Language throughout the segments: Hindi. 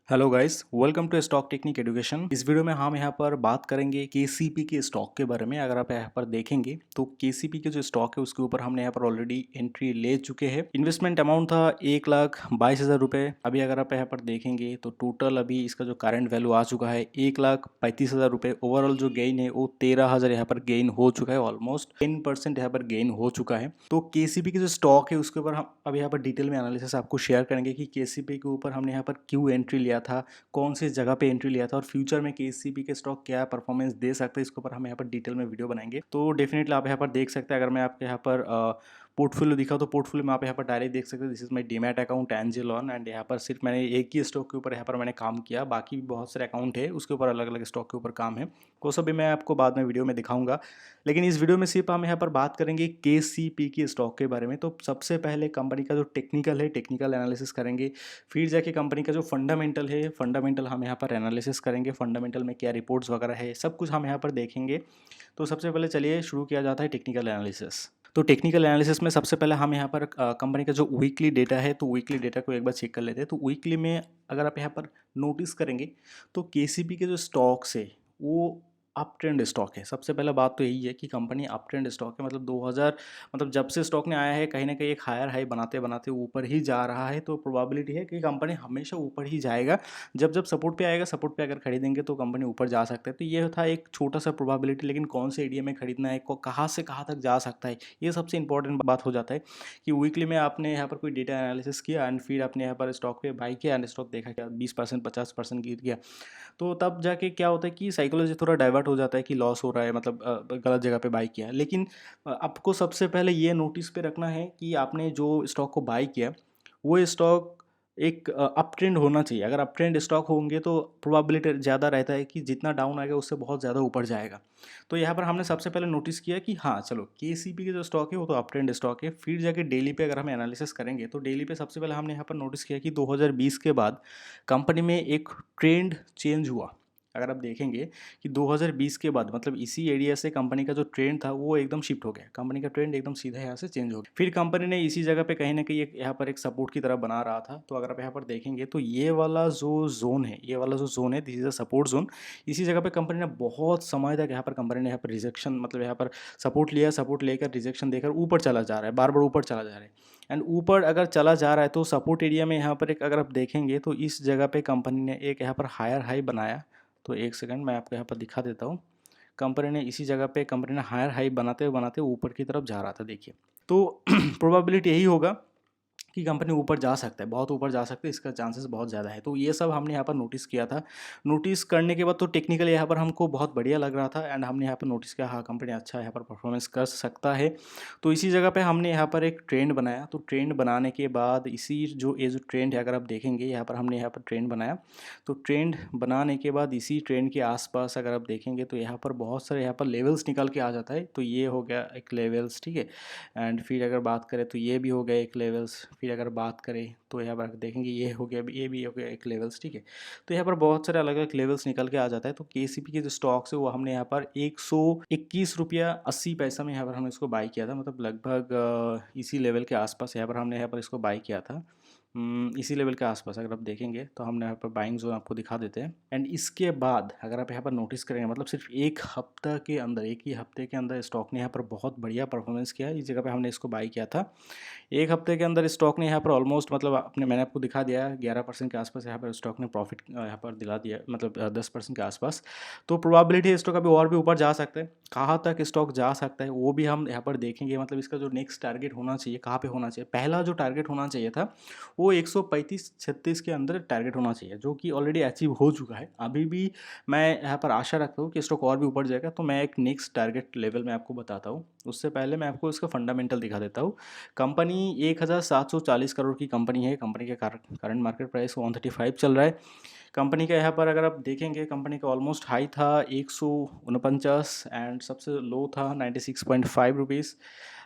Hello guys, welcome to Stock Technique Education. इस वीडियो में हम यहाँ पर बात करेंगे केसीपी के स्टॉक के बारे में। अगर आप यहाँ पर देखेंगे तो केसीपी के जो स्टॉक है उसके ऊपर हमने यहाँ पर ऑलरेडी एंट्री ले चुके हैं। इन्वेस्टमेंट अमाउंट था 1,22,000 रुपये। अभी अगर आप यहाँ पर देखेंगे तो टोटल अभी इसका जो करंट वैल्यू आ चुका है 1,35,000 रुपये। ओवरऑल जो गेन है वो 13,000 यहाँ पर गेन हो चुका है। ऑलमोस्ट 10% यहाँ पर गेन हो चुका है। तो केसीपी के जो स्टॉक है उसके ऊपर हम अब यहाँ पर डिटेल में एनालिसिस आपको शेयर करेंगे कि केसीपी के ऊपर हमने यहाँ पर क्यों एंट्री लिया था, कौन सी जगह पे एंट्री लिया था और फ्यूचर में केसीपी के स्टॉक क्या परफॉर्मेंस दे सकते हैं। इसके ऊपर हम यहाँ पर डिटेल में वीडियो बनाएंगे। तो डेफिनेटली आप यहाँ पर देख सकते हैं। अगर मैं आपके यहाँ पर पोर्टफोलियो दिखाओ तो पोर्टफोलियो में आप यहाँ पर डायरेक्ट देख सकते हैं this is my demat account angel on. And यहाँ पर सिर्फ मैंने एक ही स्टॉक के ऊपर यहाँ पर मैंने काम किया, बाकी भी बहुत सारे अकाउंट है उसके ऊपर अलग अलग स्टॉक के ऊपर काम है। वो सब भी मैं आपको बाद में वीडियो में दिखाऊंगा। लेकिन इस वीडियो में सिर्फ हम यहाँ पर बात करेंगे केसीपी के स्टॉक के बारे में। तो सबसे पहले कंपनी का जो टेक्निकल है, टेक्निकल एनालिसिस करेंगे। फिर जाके कंपनी का जो फंडामेंटल है, फंडामेंटल हम यहाँ पर एनालिसिस करेंगे। फंडामेंटल में क्या रिपोर्ट्स वगैरह है सब कुछ हम यहाँ पर देखेंगे। तो सबसे पहले चलिए शुरू किया जाता है टेक्निकल एनालिसिस। तो टेक्निकल एनालिसिस में सबसे पहले हम यहाँ पर कंपनी का जो वीकली डेटा है तो वीकली डेटा को एक बार चेक कर लेते हैं। तो वीकली में अगर आप यहाँ पर नोटिस करेंगे तो केसीपी के जो स्टॉक्स है वो अप ट्रेंड स्टॉक है। सबसे पहला बात तो यही है कि कंपनी अप ट्रेंड स्टॉक है। मतलब 2000 मतलब जब से स्टॉक ने आया है कहीं ना कहीं एक हायर हाई बनाते बनाते ऊपर ही जा रहा है। तो प्रोबेबिलिटी है कि कंपनी हमेशा ऊपर ही जाएगा। जब जब सपोर्ट पे आएगा, सपोर्ट पे अगर खरीदेंगे तो कंपनी ऊपर जा सकता है। तो ये था एक छोटा सा प्रोबेबिलिटी। लेकिन कौन से एरिया में खरीदना है, कहाँ से कहाँ तक जा सकता है, ये सबसे इंपॉर्टेंट बात हो जाता है। कि वीकली में आपने यहाँ पर कोई डेटा एनालिसिस किया एंड फिर आपने यहाँ पर स्टॉक पे बाई किया एंड स्टॉक देखा क्या 20% 50% गिर गया। तो तब जाके क्या होता है कि साइकोलॉजी थोड़ा डाइवर्ट हो जाता है कि लॉस हो रहा है, मतलब गलत जगह पे बाई किया। लेकिन आपको सबसे पहले ये नोटिस पे रखना है कि आपने जो स्टॉक को बाई किया वो स्टॉक एक अप ट्रेंड होना चाहिए। अगर अप ट्रेंड स्टॉक होंगे तो प्रोबेबिलिटी ज़्यादा रहता है कि जितना डाउन आएगा उससे बहुत ज़्यादा ऊपर जाएगा। तो यहाँ पर हमने सबसे पहले नोटिस किया कि हाँ चलो केसीपी के जो स्टॉक है वो तो अप ट्रेंड स्टॉक है। फिर जाके डेली पे अगर हम एनालिसिस करेंगे तो डेली पे सबसे पहले हमने यहाँ पर नोटिस किया कि 2020 के बाद कंपनी में एक ट्रेंड चेंज हुआ। अगर आप देखेंगे कि 2020 के बाद मतलब इसी एरिया से कंपनी का जो ट्रेंड था वो एकदम शिफ्ट हो गया। कंपनी का ट्रेंड एकदम सीधा यहाँ से चेंज हो गया। फिर कंपनी ने इसी जगह पे कहीं ना कहीं यहाँ पर एक सपोर्ट की तरह बना रहा था। तो अगर आप यहाँ पर देखेंगे तो ये वाला जो जोन है, ये वाला जो जोन है this is a support zone. इसी जगह पे कंपनी ने बहुत समय तक यहाँ पर कंपनी ने यहाँ पर रिजेक्शन मतलब यहाँ पर सपोर्ट लिया, सपोर्ट लेकर रिजेक्शन देकर ऊपर चला जा रहा है, बार बार ऊपर चला जा रहा है। एंड ऊपर अगर चला जा रहा है तो सपोर्ट एरिया में यहाँ पर एक अगर आप देखेंगे तो इस जगह पे कंपनी ने एक यहाँ पर हायर हाई बनाया। तो एक सेकंड मैं आपको यहाँ पर दिखा देता हूँ। कंपनी ने इसी जगह पे कंपनी ने हायर हाई बनाते बनाते ऊपर की तरफ जा रहा था, देखिए। तो प्रोबेबिलिटी यही होगा कि कंपनी ऊपर जा सकता है, बहुत ऊपर जा सकता है, इसका चांसेस बहुत ज़्यादा है। तो ये सब हमने यहाँ पर नोटिस किया था। नोटिस करने के बाद तो टेक्निकली यहाँ पर हमको बहुत बढ़िया लग रहा था एंड हमने यहाँ पर नोटिस किया हाँ कंपनी अच्छा यहाँ पर परफॉर्मेंस कर सकता है। तो इसी जगह पे हमने यहाँ पर एक ट्रेंड बनाया। तो ट्रेंड बनाने के बाद इसी जो ये जो ट्रेंड है अगर आप देखेंगे यहाँ पर हमने यहाँ पर ट्रेंड बनाया। तो ट्रेंड बनाने के बाद इसी ट्रेंड के आसपास अगर आप देखेंगे तो यहाँ पर बहुत सारे यहाँ पर लेवल्स निकल के आ जाता है। तो ये हो गया एक लेवल्स, ठीक है। एंड फिर अगर बात करें तो ये भी हो गया एक लेवल्स। फिर अगर बात करें तो यहाँ पर देखेंगे ये हो गया, ये भी हो गया एक लेवल्स, ठीक है। तो यहाँ पर बहुत सारे अलग अलग लेवल्स निकल के आ जाता है। तो केसीपी के जो स्टॉक्स है वो हमने यहाँ पर 121 रुपया 80 पैसा में यहाँ पर हमने इसको बाई किया था। मतलब लगभग इसी लेवल के आसपास यहाँ पर हमने यहाँ पर इसको बाई किया था। इसी लेवल के आसपास अगर आप देखेंगे तो हमने यहाँ पर बाइंग जोन आपको दिखा देते हैं। एंड इसके बाद अगर आप यहाँ पर नोटिस करेंगे मतलब सिर्फ एक हफ्ता के अंदर, एक ही हफ्ते के अंदर स्टॉक ने यहाँ पर बहुत बढ़िया परफॉर्मेंस किया। इस जगह पे हमने इसको बाई किया था। एक हफ्ते के अंदर स्टॉक ने यहाँ पर ऑलमोस्ट मतलब मैंने आपको दिखा दिया 11% के आसपास यहाँ पर स्टॉक ने प्रॉफिट यहाँ पर दिला दिया, मतलब 10% के आसपास। तो प्रोबेबिलिटी है स्टॉक अभी और भी ऊपर जा सकता है। कहाँ तक स्टॉक जा सकता है वो भी हम यहाँ पर देखेंगे। मतलब इसका जो नेक्स्ट टारगेट होना चाहिए कहाँ पे होना चाहिए, पहला जो टारगेट होना चाहिए था वो 135-36 के अंदर टारगेट होना चाहिए, जो कि ऑलरेडी अचीव हो चुका है। अभी भी मैं यहाँ पर आशा रखता हूँ कि स्टॉक और भी ऊपर जाएगा। तो मैं एक नेक्स्ट टारगेट लेवल में आपको बताता हूँ। उससे पहले मैं आपको इसका फंडामेंटल दिखा देता हूँ। कंपनी 1,740 करोड़ की कंपनी है। कंपनी का करंट मार्केट प्राइस 135 चल रहा है। कंपनी का यहाँ पर अगर आप देखेंगे कंपनी का ऑलमोस्ट हाई था 149 एंड सबसे लो था 96.5 रुपीज़।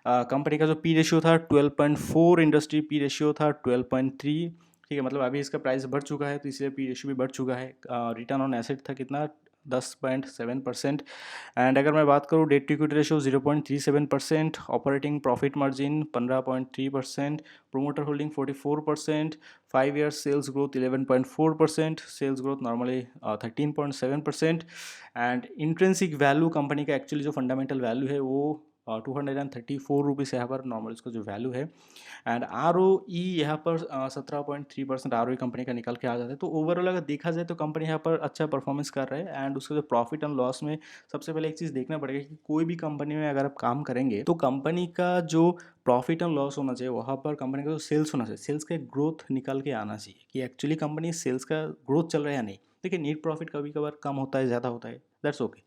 कंपनी का जो पी रेशियो था 12.4, इंडस्ट्री पी रेशियो था 12.3, ठीक है। मतलब अभी इसका प्राइस बढ़ चुका है तो इसलिए पी रेशियो भी बढ़ चुका है। रिटर्न ऑन एसेट था कितना 10.7%। एंड अगर मैं बात करूँ debt to equity ratio 0.37%, operating profit margin 15.3%, promoter holding 44%, 5 years sales growth 11.4%, sales growth normally 13.7%। And intrinsic value company का एक्चुअली जो फंडामेंटल वैल्यू है वो 234 रुपीज़ यहाँ पर नॉर्मल इसका जो वैल्यू है। एंड आर ओ ई यहाँ पर 17.3% आर ओ ई कंपनी का निकल के आ जाता है। तो ओवरऑल अगर देखा जाए तो कंपनी यहाँ पर अच्छा परफॉर्मेंस कर रहा है। एंड उसका जो प्रॉफिट एंड लॉस में सबसे पहले एक चीज़ देखना पड़ेगा कि कोई भी कंपनी में अगर आप काम करेंगे तो कंपनी का जो प्रॉफिट एंड लॉस होना चाहिए वहाँ पर कंपनी का जो सेल्स होना चाहिए, सेल्स का ग्रोथ निकल के आना चाहिए कि एक्चुअली कंपनी सेल्स का ग्रोथ चल रहा है या नहीं। देखिए नीट प्रॉफिट कभी कभार कम होता है, ज़्यादा होता है, दैट्स ओके,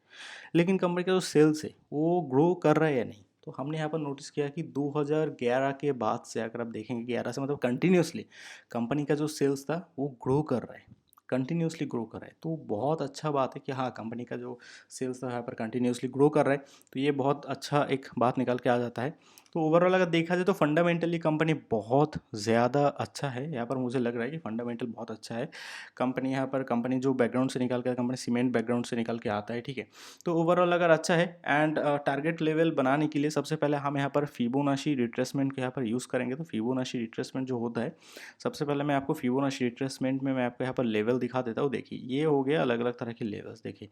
लेकिन कंपनी का जो सेल्स है वो ग्रो कर रहा है या नहीं। तो हमने यहाँ पर नोटिस किया कि 2011 के बाद से अगर आप देखेंगे, 11 से मतलब कंटिन्यूसली कंपनी का जो सेल्स था वो ग्रो कर रहा है, कंटिन्यूसली ग्रो कर रहा है। तो बहुत अच्छा बात है कि हाँ कंपनी का जो सेल्स था यहाँ पर कंटिन्यूसली ग्रो कर रहा है। तो ये बहुत अच्छा एक बात निकल के आ जाता है। तो ओवरऑल अगर देखा जाए तो फंडामेंटली कंपनी बहुत ज़्यादा अच्छा है। यहाँ पर मुझे लग रहा है कि फंडामेंटल बहुत अच्छा है कंपनी। यहाँ पर कंपनी जो बैकग्राउंड से निकल कर, कंपनी सीमेंट बैकग्राउंड से निकल के आता है, ठीक है। तो ओवरऑल अगर अच्छा है। एंड टारगेट लेवल बनाने के लिए सबसे पहले हम यहाँ पर फिबोनाची रिट्रेसमेंट के यहाँ पर यूज़ करेंगे। तो फिबोनाची रिट्रेसमेंट जो होता है, सबसे पहले मैं आपको फिबोनाची रिट्रेसमेंट में मैं आपको यहाँ पर लेवल दिखा देता हूँ। देखिए ये हो गया अलग अलग तरह के लेवल्स। देखिए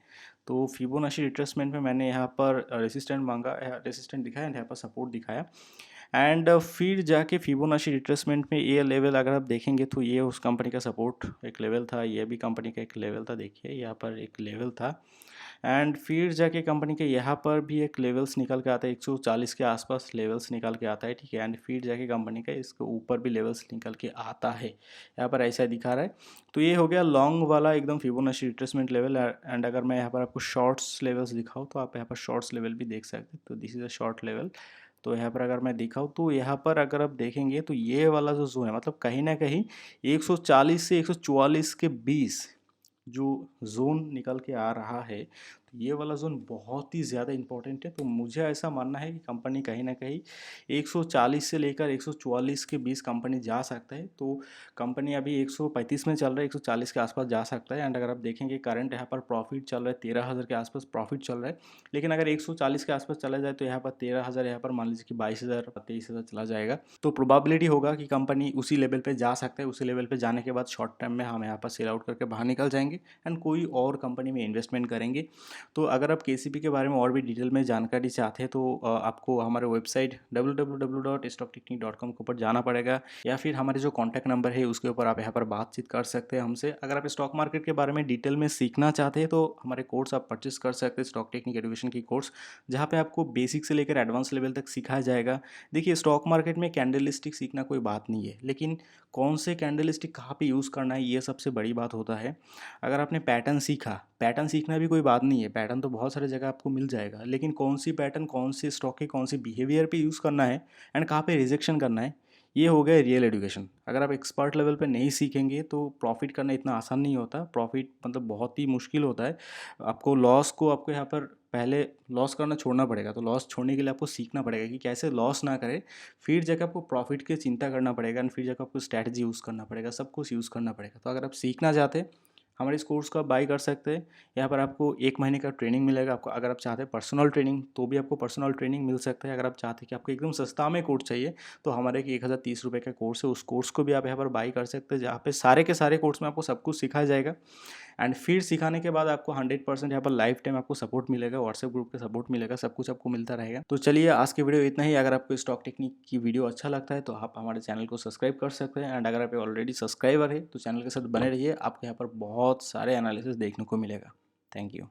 तो फिबोनाची रिट्रेसमेंट में मैंने यहाँ पर रेसिस्टेंट मांगा, रेसिस्टेंट दिखाया, यहाँ पर सपोर्ट दिखाया। एंड फिर जाके फिबोनाची रिट्रेसमेंट में ये लेवल अगर आप देखेंगे तो ये उस कंपनी का सपोर्ट एक लेवल था, ये भी कंपनी का एक लेवल था। देखिए यहाँ पर एक लेवल था। एंड फिर जाके कंपनी के यहाँ पर भी एक लेवल्स निकल के आता है, 140 के आसपास लेवल्स निकल के आता है, ठीक है। एंड फिर जाके कंपनी का इसके ऊपर भी लेवल्स निकल के आता है, यहाँ पर ऐसा दिखा रहा है। तो ये हो गया लॉन्ग वाला एकदम फिबोनाची रिट्रेसमेंट लेवल। एंड अगर मैं यहाँ पर आपको शॉर्ट्स लेवल्स दिखाऊँ तो आप यहाँ पर शॉर्ट्स लेवल भी देख सकते हैं। तो this is a short level. तो यहाँ पर अगर मैं दिखाऊँ तो यहाँ पर अगर आप देखेंगे तो ये वाला जो जोन है, मतलब कहीं ना कहीं 140 से 144 के बीच जो जोन निकल के आ रहा है, तो ये वाला जोन बहुत ही ज़्यादा इंपॉर्टेंट है। तो मुझे ऐसा मानना है कि कंपनी कहीं ना कहीं 140 से लेकर 144 के बीच कंपनी जा सकता है। तो कंपनी अभी 135 में चल रहा है, 140 के आसपास जा सकता है। एंड अगर आप देखेंगे करंट यहाँ पर प्रॉफिट चल रहा है 13,000 के आसपास प्रॉफिट चल रहा है। लेकिन अगर 140 के आसपास चला जाए तो यहाँ पर 13,000, यहाँ पर मान लीजिए कि 22,000 23,000 चला जाएगा। तो प्रोबेबिलिटी होगा कि कंपनी उसी लेवल पे जा सकता है। उसी लेवल पे जाने के बाद शॉर्ट टर्म में हम यहाँ पर सेल आउट करके बाहर निकल जाएंगे एंड कोई और कंपनी में इन्वेस्टमेंट करेंगे। तो अगर आप केसीपी के बारे में और भी डिटेल में जानकारी चाहते हैं तो आपको हमारे वेबसाइट www.stocktechnique.com के ऊपर जाना पड़ेगा, या फिर हमारे जो कॉन्टैक्ट नंबर है उसके ऊपर आप यहाँ पर बातचीत कर सकते हैं हमसे। अगर आप स्टॉक मार्केट के बारे में डिटेल में सीखना चाहते हैं तो हमारे कोर्स आप परचेस कर सकते हैं, स्टॉक टेक्निक एजुकेशन की कोर्स, जहाँ पे आपको बेसिक से लेकर एडवांस लेवल तक सिखाया जाएगा। देखिए स्टॉक मार्केट में कैंडलस्टिक सीखना कोई बात नहीं है, लेकिन कौन से कैंडलस्टिक कहाँ पे यूज़ करना है ये सबसे बड़ी बात होता है। अगर आपने पैटर्न सीखा, पैटर्न सीखना भी कोई बात नहीं है, पैटर्न तो बहुत सारे जगह आपको मिल जाएगा, लेकिन कौन सी पैटर्न कौन सी स्टॉक के कौन सी बिहेवियर पे यूज़ करना है एंड कहाँ पे रिजेक्शन करना है, ये हो गया रियल एजुकेशन। अगर आप एक्सपर्ट लेवल पे नहीं सीखेंगे तो प्रॉफिट करना इतना आसान नहीं होता। प्रॉफिट मतलब बहुत ही मुश्किल होता है। आपको लॉस को आपको यहाँ पर पहले लॉस करना छोड़ना पड़ेगा। तो लॉस छोड़ने के लिए आपको सीखना पड़ेगा कि कैसे लॉस ना करें, फिर जाकर आपको प्रॉफिट की चिंता करना पड़ेगा एंड फिर जाकर आपको स्ट्रैटेजी यूज़ करना पड़ेगा, सब कुछ यूज़ करना पड़ेगा। तो अगर आप सीखना चाहते हैं हमारे इस कोर्स को आप बाई कर सकते हैं। यहाँ पर आपको 1 महीने का ट्रेनिंग मिलेगा। आपको अगर आप चाहते हैं पर्सनल ट्रेनिंग तो भी आपको पर्सनल ट्रेनिंग मिल सकता है। अगर आप चाहते हैं कि आपको एकदम सस्ता में कोर्स चाहिए तो हमारे एक 1,030 रुपये का कोर्स है, उस कोर्स को भी आप यहाँ पर बाई कर सकते हैं, जहाँ पे सारे के सारे कोर्स में आपको सब कुछ सिखाया जाएगा। एंड फिर सिखाने के बाद आपको 100% यहाँ पर लाइफ टाइम आपको सपोर्ट मिलेगा, व्हाट्सएप ग्रुप का सपोर्ट मिलेगा, सब कुछ आपको मिलता रहेगा। तो चलिए आज के वीडियो इतना ही। अगर आपको स्टॉक टेक्निक की वीडियो अच्छा लगता है तो आप हमारे चैनल को सब्सक्राइब कर सकते हैं। एंड अगर आप ऑलरेडी सब्सक्राइबर है तो चैनल के साथ बने रहिए, आपको यहाँ पर बहुत सारे एनालिसिस देखने को मिलेगा। Thank you.